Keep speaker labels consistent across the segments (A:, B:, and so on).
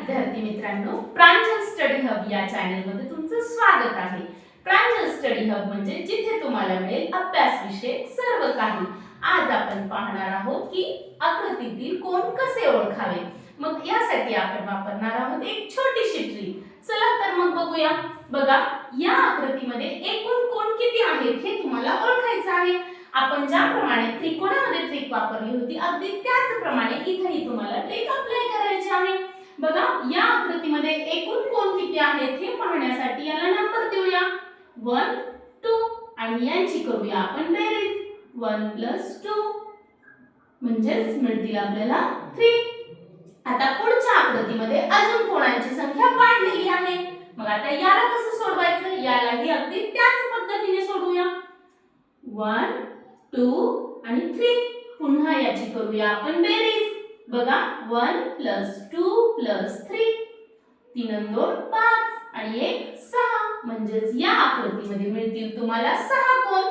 A: विद्यार्थी मित्रांनो, प्रांजल study hub या चॅनल मध्ये तुमचं स्वागत आहे। प्रांजल स्टडी हब म्हणजे जिथे तुम्हाला मिळेल अभ्यास विषयक सर्व काही। आज आपण पाहणार आहोत की आकृतीतील कोण कसे ओळखावे। मग यासाठी आपण वापरणार आहोत एक छोटीशी ट्रिक। चला तर मग बघूया। बघा, या आकृतीमध्ये एकूण कोण किती आहेत हे तुम्हाला ओळखायचं आहे। आपण ज्याप्रमाणे त्रिकोणामध्ये ट्रिक वापरली होती अगदी त्याचप्रमाणे इथेही तुम्हाला ट्रिक अप्लाय करायची आहे। बघा, या आकृतीमध्ये एकूण कोण किती आहेत हे पाहण्यासाठी याला नंबर देऊया 1 2 आणि यांची करूया आपण बेरीज 1 + 2 म्हणजेच मिळतील आपल्याला 3। आता पुढच्या आकृतीमध्ये अजून कोणांची संख्या वाढलेली आहे। मग आता याला कसं सोडवायचं, यालाही अगदी त्याच पद्धतीने सोडवूया 1 2 आणि 3। पुन्हा याची करूया आपण बेरीज। बघा, 1 + 2 + 3 3 आणि 2 5 आणि 1 6 म्हणजेच या आकृतीमध्ये मिळतील तुम्हाला 6 कोण।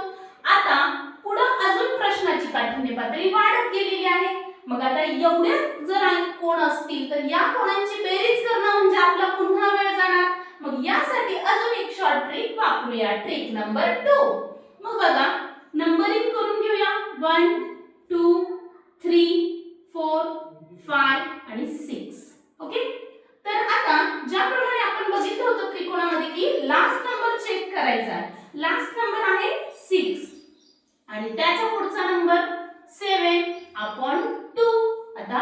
A: आता पुढे अजून प्रश्नाची काठिण्य पातळी वाढत गेलेली आहे। मग आता एवढे जर कोण असतील तर या कोणांची बेरीज करणं म्हणजे आपला पुन्हा वेळ जाणार। मग यासाठी अजून एक शॉर्ट ट्रिक वापरूया, ट्रिक नंबर 2। मग बघा, नंबरिंग करून घेऊया 1 2 3 4 5 आणि 6। ओके, तर आता ज्याप्रमाणे आपण बघितलं होतं त्रिकोणामध्ये की लास्ट नंबर चेक करायचा। लास्ट नंबर आहे 6 आणि त्याच्या पुढचा नंबर 7/2। आता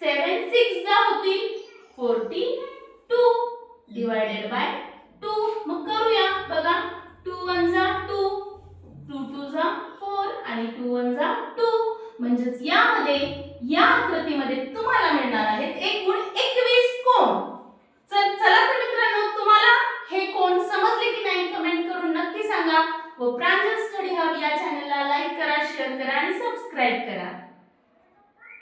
A: 7 6 जा होतील 42 डिवाइडेड बाय 2। मग करूया। बघा, 2 1 जा 2 2 2 जा 4 आणि 2 1 जा 2 म्हणजेच यामध्ये या आकृतीमध्ये तुम्हाला मिळणार आहेत एकूण 21 कोण। चला तर मित्रांनो, तुम्हाला हे कोण समजले की नाही कमेंट करून नक्की सांगा व प्रांजल स्टडी हब या चॅनलला लाईक करा, शेअर करा आणि सबस्क्राइब करा।